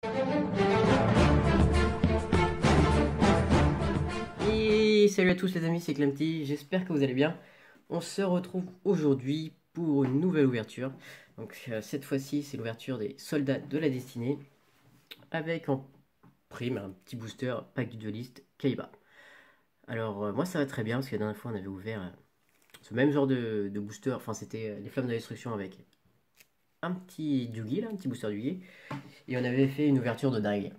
Et salut à tous les amis, c'est Clemty, j'espère que vous allez bien. On se retrouve aujourd'hui pour une nouvelle ouverture. Donc cette fois-ci c'est l'ouverture des Soldats de la Destinée avec en prime un petit booster pack du dueliste Kaiba. Alors moi ça va très bien parce que la dernière fois on avait ouvert ce même genre de booster, enfin c'était les Flammes de la Destruction avec un petit Yugi là, un petit booster Yugi, et on avait fait une ouverture de dingue.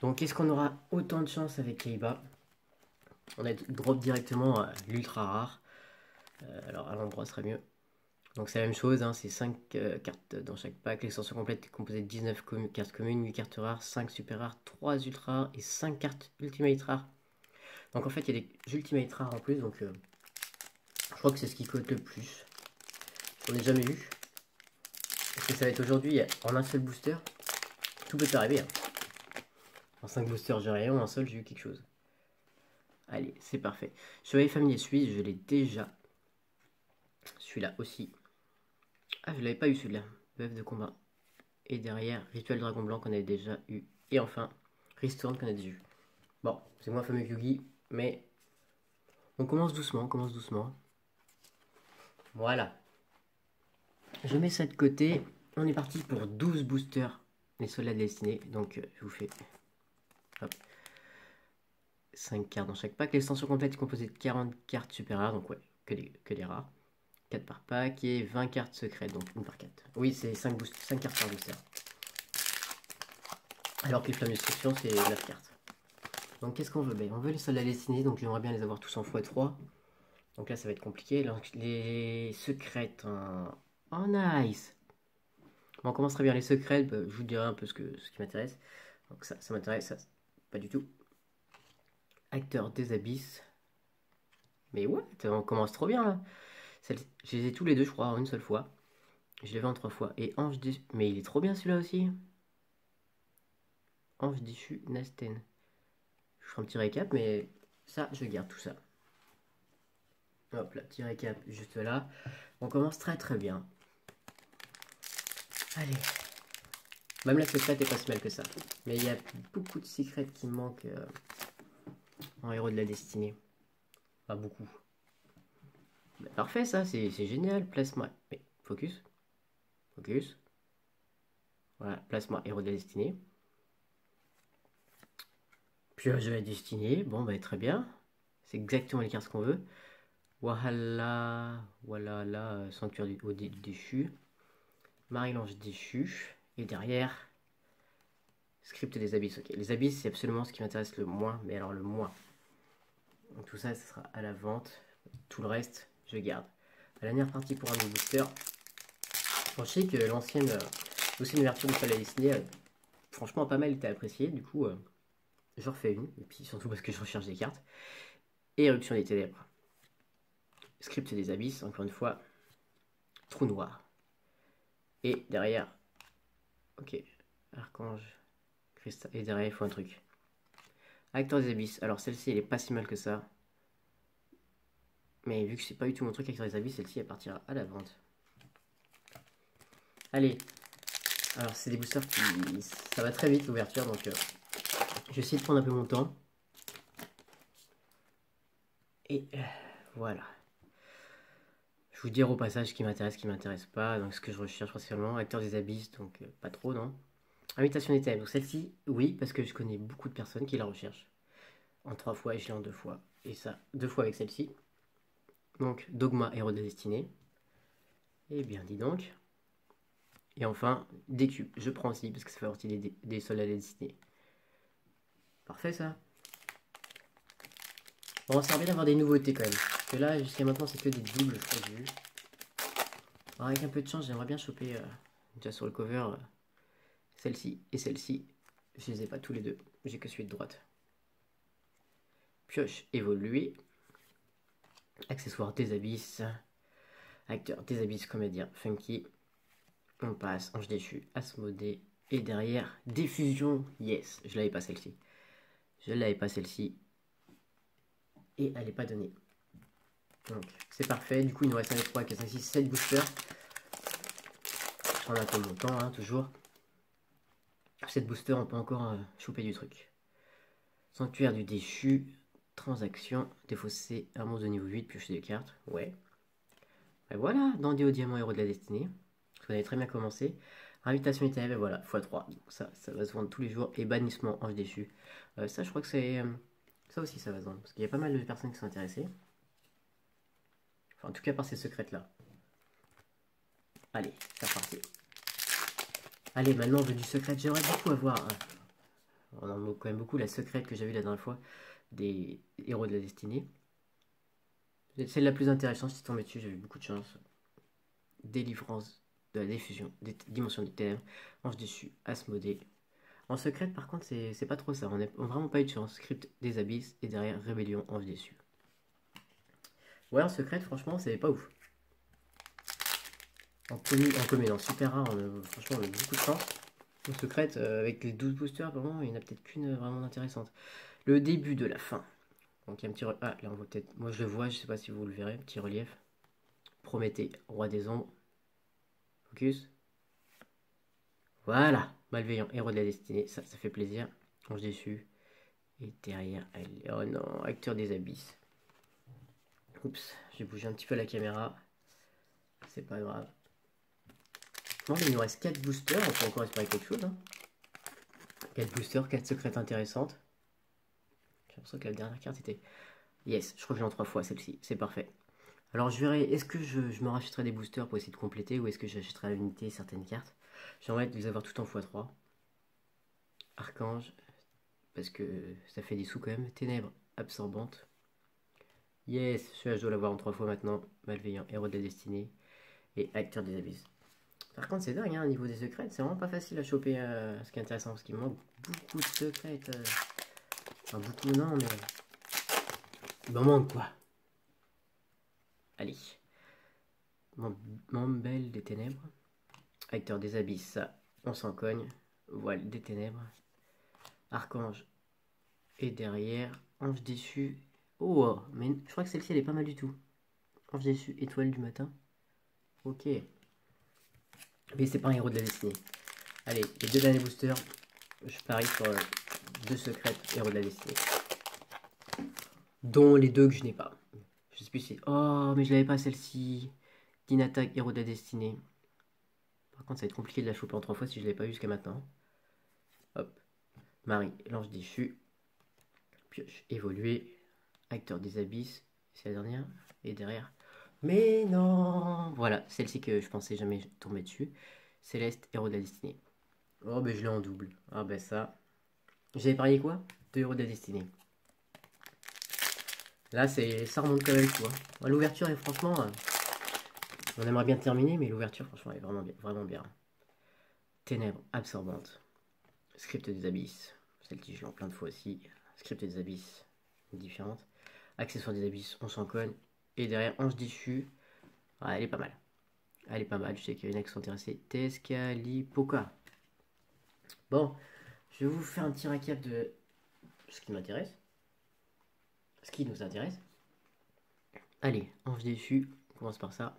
Donc est-ce qu'on aura autant de chance avec Kaiba? On a drop directement l'ultra rare. Alors à l'endroit serait mieux. Donc c'est la même chose, hein, c'est 5 cartes dans chaque pack. L'extension complète est composée de 19 cartes communes, 8 cartes rares, 5 super rares, 3 ultra rares et 5 cartes ultimate rares. Donc en fait il y a des ultimate rares en plus, donc je crois que c'est ce qui cote le plus. J'en ai jamais vu. Parce que ça va être aujourd'hui en un seul booster. Tout peut arriver. Hein. En 5 boosters j'ai rien, en un seul j'ai eu quelque chose. Allez, c'est parfait. Chevalier familier suisse, je l'ai déjà. Celui-là aussi. Ah, je l'avais pas eu celui-là. Bœuf de combat. Et derrière, Rituel Dragon Blanc qu'on avait déjà eu. Et enfin, Ristourne qu'on a déjà eu. Bon, c'est moins fameux que Yugi, mais on commence doucement, on commence doucement. Voilà. Je mets ça de côté. On est parti pour 12 boosters. Les soldats destinés. Donc, je vous fais hop, 5 cartes dans chaque pack. L'extension complète est composée de 40 cartes super rares. Donc, ouais, que des rares. 4 par pack et 20 cartes secrètes. Donc, une par 4. Oui, c'est 5 cartes par booster. Alors que les flammes d'instruction, c'est 9 cartes. Donc qu'est-ce qu'on veut? On veut les soldats destinés, donc j'aimerais bien les avoir tous en x3. Donc là ça va être compliqué. Donc, les secrètes en nice. Bon, on commence très bien les secrètes, je vous dirai un peu ce qui m'intéresse. Donc ça m'intéresse, ça pas du tout. Acteur des abysses. Mais ouais, on commence trop bien là. Je les ai tous les deux je crois en une seule fois. Je les vais en 3 fois. Et Ange déchu. Mais il est trop bien celui-là aussi. Ange déchu Nasten. Je ferai un petit récap, mais ça je garde tout ça. Hop là, petit récap juste là. On commence très très bien. Allez. Même la secrète est pas si mal que ça. Mais il y a beaucoup de secrets qui manquent en héros de la destinée. Pas beaucoup. Bah, parfait ça, c'est génial. Place-moi. Mais focus. Focus. Voilà, place-moi héros de la destinée. Pioche de la destinée. Bon bah très bien. C'est exactement les cartes qu'on veut. Voilà. Voilà là, sanctuaire du déchu. Marie-Lange déchu. Et derrière, script des abysses. Ok, les abysses c'est absolument ce qui m'intéresse le moins. Mais alors le moins. Donc tout ça, ce sera à la vente. Tout le reste, je garde. À la dernière partie pour un des boosters. Bon, je sais que l'ancienne ouverture de Palais Disney, franchement, pas mal été appréciée. Du coup, je refais une. Et puis surtout parce que je recherche des cartes. Et Éruption des Ténèbres. Script des Abysses, encore une fois. Trou noir. Et derrière, ok, Archange, Cristal. Et derrière, il faut un truc. Acteur des Abysses. Alors celle-ci, elle est pas si mal que ça. Mais vu que c'est pas du tout mon truc Acteur des Abysses, celle-ci, elle partira à la vente. Allez. Alors c'est des boosters qui... Ça va très vite l'ouverture, donc je vais essayer de prendre un peu mon temps. Et voilà. Je vous dirai au passage ce qui m'intéresse pas. Donc ce que je recherche principalement. Acteur des abysses, donc pas trop, non. Invitation des thèmes. Donc celle-ci, oui, parce que je connais beaucoup de personnes qui la recherchent. En 3 fois et je l'ai en 2 fois. Et ça, 2 fois avec celle-ci. Donc Dogma, héros de la destinée. Eh bien, dis donc. Et enfin, DQ. Je prends aussi parce que ça fait partie des soldats de la destinée. Parfait ça. Bon, ça bien d'avoir des nouveautés quand même. Parce que là, jusqu'à maintenant, c'est que des doubles, je crois, que j'ai vu. Alors, avec un peu de chance, j'aimerais bien choper, déjà sur le cover, celle-ci et celle-ci. Je les ai pas tous les deux. J'ai que celui de droite. Pioche évoluée. Accessoire des abysses. Acteur des abysses, comédien funky. On passe Ange déchu, Asmodée. Et derrière, diffusion. Yes, je l'avais pas celle-ci. Je l'avais pas celle-ci. Et elle n'est pas donnée. Donc, c'est parfait. Du coup, il nous reste 1, 2, 3, 4, 5, 6, 7 boosters. Je prends un peu mon temps, hein, toujours. Cette booster, on peut encore choper du truc. Sanctuaire du déchu, transaction, défausser un monstre de niveau 8, piocher des cartes. Ouais. Et voilà, Dandy au diamant, héros de la destinée. Vous avez très bien commencé. Invitation éternelle, voilà, x3. Donc ça va se vendre tous les jours. Et bannissement, ange déchu. Ça, je crois que c'est... ça aussi, ça va se vendre. Parce qu'il y a pas mal de personnes qui sont intéressées. Enfin, en tout cas, par ces secrètes-là. Allez, c'est reparti. Allez, maintenant, on veut du secret. J'aimerais beaucoup avoir... on en manque quand même beaucoup. La secrète que j'avais la dernière fois des héros de la destinée. C'est celle la plus intéressante. Si tu tombes dessus, j'ai eu beaucoup de chance. Délivrance de la diffusion des dimensions des ténèbres. Ange déchu, Asmodée. En secrète, par contre, c'est pas trop ça. On n'a vraiment pas eu de chance. Script des abysses et derrière Rébellion, Ange déchu. Ouais, en secrète, franchement, c'est pas ouf. En commune, en super rare, franchement, on a beaucoup de chance. En secrète, avec les 12 boosters, vraiment, il n'y en a peut-être qu'une vraiment intéressante. Le début de la fin. Donc, il y a un petit... Ah, là, on voit peut-être... Moi, je le vois, je sais pas si vous le verrez. Petit relief. Prométhée, roi des ombres. Focus. Voilà. Malveillant, héros de la destinée. Ça fait plaisir. Ange déchu. Et derrière, elle... Oh non, acteur des abysses. Oups, j'ai bougé un petit peu la caméra. C'est pas grave. Bon, il nous reste 4 boosters. On peut encore espérer quelque chose. Hein. 4 boosters, 4 secrètes intéressantes. J'ai l'impression que la dernière carte était... Yes, je crois que j'ai en 3 fois celle-ci. C'est parfait. Alors je verrai, est-ce que je me rachèterai des boosters pour essayer de compléter ou est-ce que j'achèterai à l'unité certaines cartes. J'aimerais les avoir tout en x3. Archange, parce que ça fait des sous quand même. Ténèbres absorbantes. Yes, celui-là je dois l'avoir en 3 fois maintenant. Malveillant, héros de la destinée. Et acteur des abysses. Par contre c'est dingue, hein, au niveau des secrètes, c'est vraiment pas facile à choper. Ce qui est intéressant, parce qu'il me manque beaucoup de secrètes. Enfin beaucoup non, mais... Il m'en manque quoi. Allez. Mambelle des ténèbres. Acteur des abysses, ça, on s'en cogne. Voile des ténèbres. Archange. Et derrière, ange déchu. Oh, mais je crois que celle-ci, elle est pas mal du tout. Ange déchu, étoile du matin. Ok. Mais c'est pas un héros de la destinée. Allez, les 2 derniers boosters. Je parie sur 2 secrètes héros de la destinée. Dont les 2 que je n'ai pas. Je sais plus si... Oh, mais je l'avais pas celle-ci. Dinattaque, héros de la destinée. Par contre, ça va être compliqué de la choper en 3 fois si je ne l'ai pas eu jusqu'à maintenant. Hop. Marie, l'ange déchu. Pioche, évolué. Acteur des abysses. C'est la dernière. Et derrière. Mais non. Voilà, celle-ci que je pensais jamais tomber dessus. Céleste, héros de la destinée. Oh, ben je l'ai en double. Ah, ben ça. J'avais parié quoi? 2 héros de la destinée. Là, ça remonte quand même tout. Hein. L'ouverture est franchement... on aimerait bien terminer, mais l'ouverture, franchement, est vraiment bien. Vraiment bien. Ténèbres absorbantes. Script des abysses. Celle-ci, je l'ai en plein de fois aussi. Script des abysses. Différente. Accessoires des abysses, on s'en cogne. Et derrière, ange déchu. Ouais, elle est pas mal. Elle est pas mal. Je sais qu'il y en a qui sont intéressés. Tescalipoca. Bon, je vais vous faire un petit récap de ce qui m'intéresse. Ce qui nous intéresse. Allez, ange déchu. On commence par ça.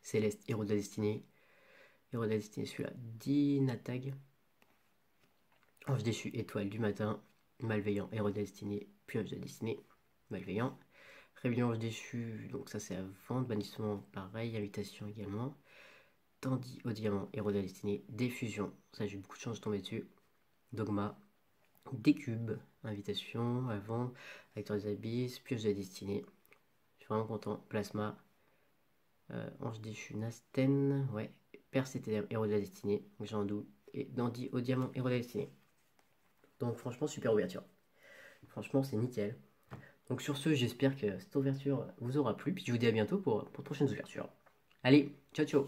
Céleste, héros de la destinée. Héros de la destinée, celui-là. Dinatag. Ange déchu, étoile du matin. Malveillant, héros de la destinée. Pioche de la destinée. Malveillant. Rébellion, ange déchu. Donc ça c'est à vendre. Bannissement, pareil. Invitation également. Dandy au diamant, héros de la destinée. Diffusion. Ça j'ai eu beaucoup de chance de tomber dessus. Dogma. Décube. Invitation à vendre. Acteur des abysses. Pioche de la destinée. Je suis vraiment content. Plasma. Ange déchu, Nasten, ouais, Perse et ténèbres, héros de la destinée, Jandou et Dandy au diamant, héros de la destinée. Donc franchement, super ouverture. Franchement, c'est nickel. Donc sur ce, j'espère que cette ouverture vous aura plu, puis je vous dis à bientôt pour de prochaines ouvertures. Allez, ciao ciao.